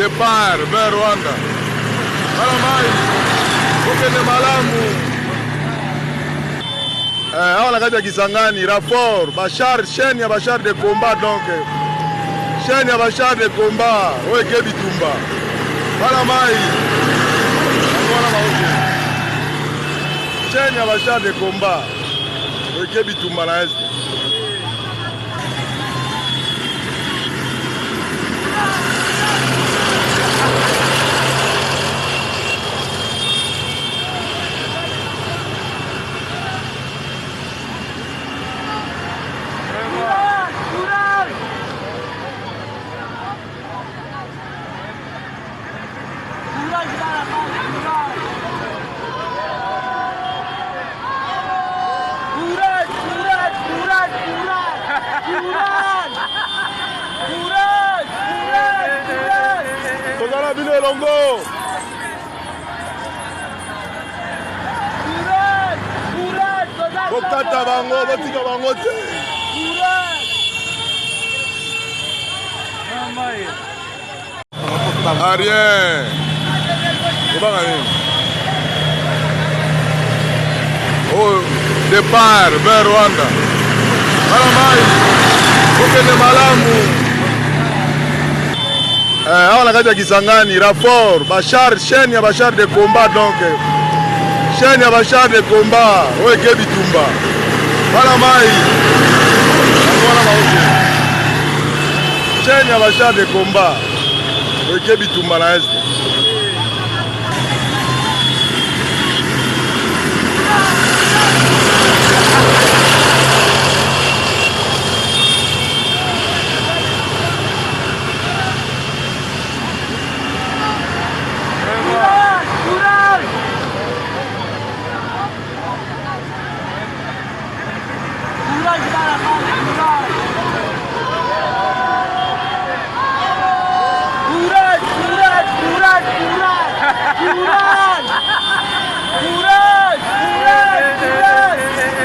départ vers Rwanda. Malamai, okende malamu. Awa na kati ya Kisangani, rapport, Bachar, chaîne ya Bachar de combat donc. Chaîne ya Bachar de combat, oeke bitumba. Malamai. Chaîne ya Bachar de combat, oeke bitumba na este. Tozala bino elongo. Bokata bango, botika bango te. Rien. Kobanga nini? Au départ vers Rwanda. Malamai, okende malamu. Awa na kati ya Kisangani, rapport, Bachar, chaîne ya Bachar de combat donc. Chaîne ya Bachar de combat, oeke bitumba. Malamai. Chaîne ya Bachar de combat, oeke bitumba na este.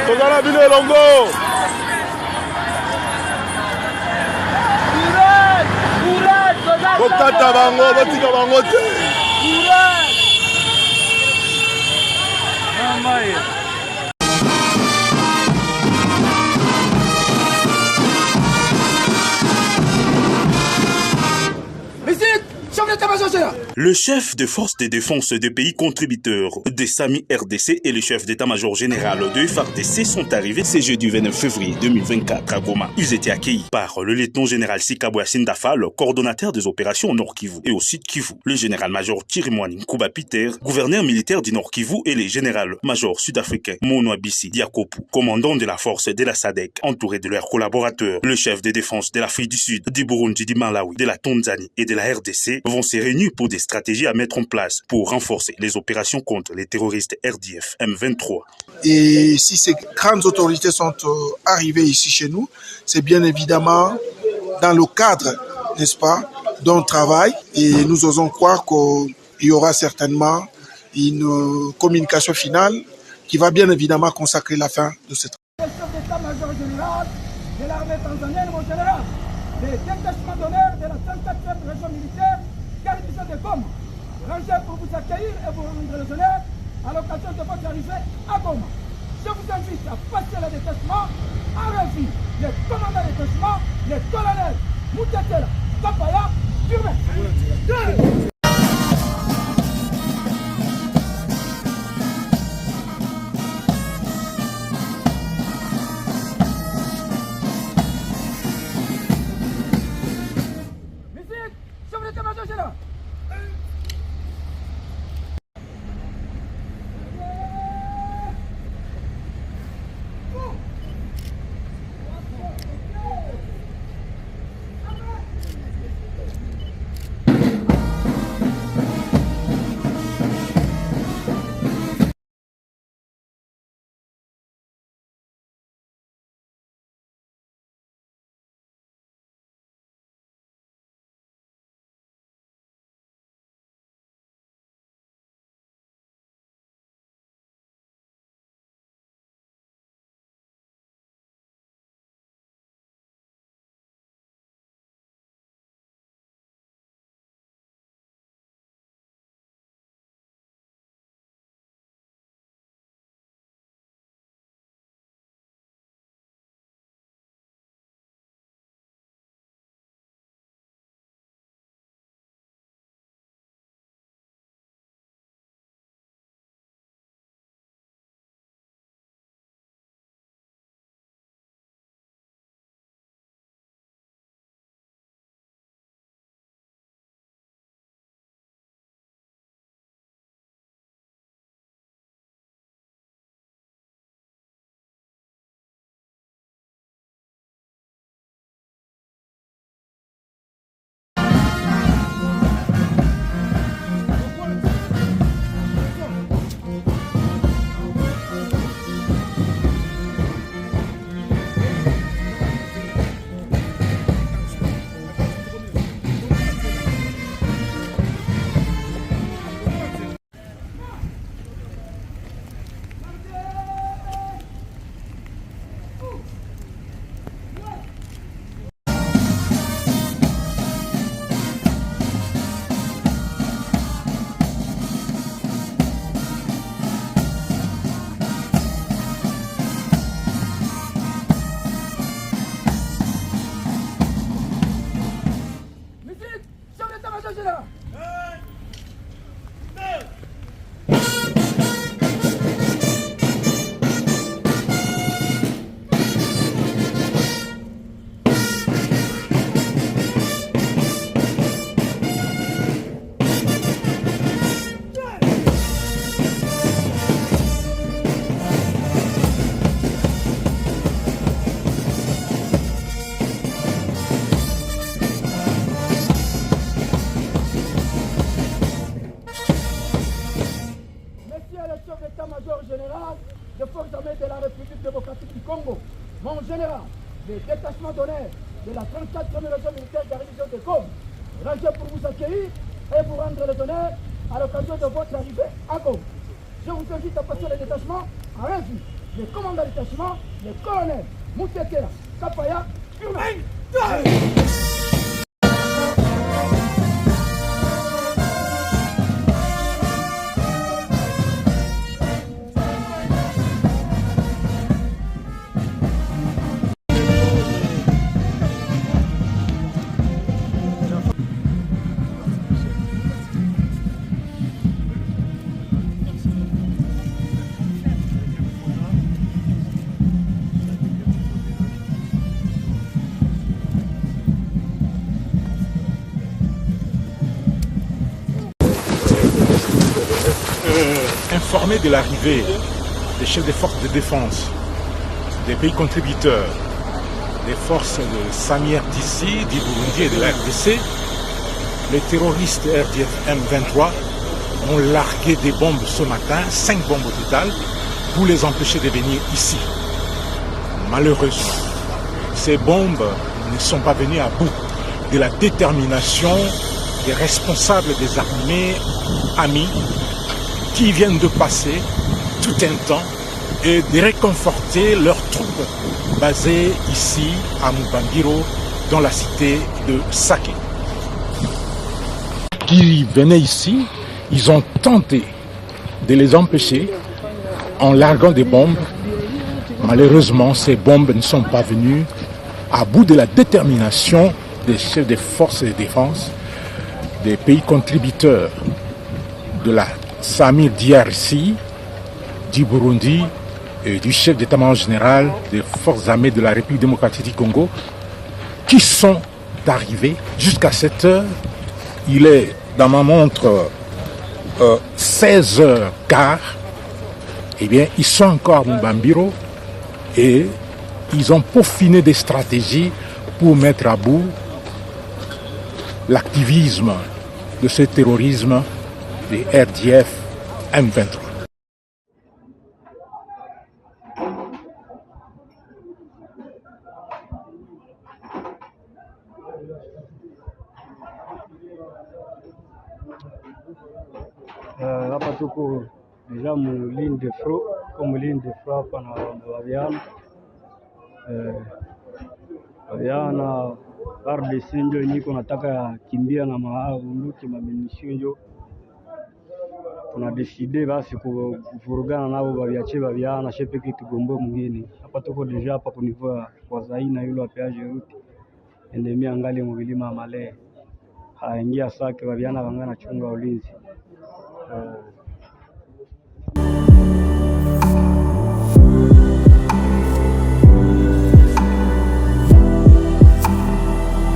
Tozala bino elongo. Bokata bango, botika bango te. Le chef des forces de défense des pays contributeurs des SAMI RDC et le chef d'état-major général de FARDC sont arrivés ce jeudi 29 février 2024 à Goma. Ils étaient accueillis par le lieutenant-général Sikabwa Sindafa, le coordonnateur des opérations au Nord Kivu et au Sud Kivu, le général-major Chirimwani Nkuba Peter, gouverneur militaire du Nord Kivu et le général-major sud-africain Mono Abisi Diakopu, commandant de la force de la SADC, entouré de leurs collaborateurs. Le chef de défense de l'Afrique du Sud, du Burundi, du Malawi, de la Tanzanie et de la RDC vont se réunir pour des stratégies à mettre en place pour renforcer les opérations contre les terroristes RDF M23. Et si ces grandes autorités sont arrivées ici chez nous, c'est bien évidemment dans le cadre, n'est-ce pas, d'un travail. Et nous osons croire qu'il y aura certainement une communication finale qui va bien évidemment consacrer la fin de cette. Le chef d'état-major général de l'armée tanzanienne, mon général, les détachements d'honneur de la 104e région militaire, garnison de Goma, rangé pour vous accueillir et vous rendre les honneurs à l'occasion de votre arrivée à Goma. Je vous invite à passer le détachement en revue. Le commandant de détachement, le colonel Moutetela Kapaya, Turbe. l'état-major général des forces armées de la République démocratique du Congo, mon général, le détachement d'honneur de la 34e région militaire garnison de Goma, rangé pour vous accueillir et vous rendre les honneurs à l'occasion de votre arrivée à Goma. Je vous invite à passer le détachement en revue. Le commandant du détachement, le colonel Moutekela Kapaya Urbain. Informé de l'arrivée des chefs des forces de défense des pays contributeurs, des forces de Sami RDC, du Burundi et de la RDC, les terroristes RDF M23 ont largué des bombes ce matin, 5 bombes au total, pour les empêcher de venir ici. Malheureusement, ces bombes ne sont pas venues à bout de la détermination des responsables des armées amis qui viennent de passer tout un temps et de réconforter leurs troupes basées ici à Mubambiro dans la cité de Sake. Qui venaient ici, ils ont tenté de les empêcher en larguant des bombes. Malheureusement, ces bombes ne sont pas venues à bout de la détermination des chefs des forces de défense des pays contributeurs de la Sami DRC, du Burundi et du chef d'état-major général des forces armées de la République démocratique du Congo qui sont arrivés jusqu'à cette heure. Il est dans ma montre 16h15. Eh bien, ils sont encore à Mubambiro et ils ont peaufiné des stratégies pour mettre à bout l'activisme de ce terrorisme des RDF M23. Hapa tuko deja mu ligne de front, comme ligne de front hapa na Waviana RDC njo niko nataka kimbia na maunduki maminisio njo tunadeside basi kuvurugana nabo baviache Waviana shepeke tugombe mwingine. Hapa tuko deja hapa kunivua kwa zaina yule wapeaje ruti endemia angali mu vilima male haingia Sake Waviana wangana chunga ulinzi.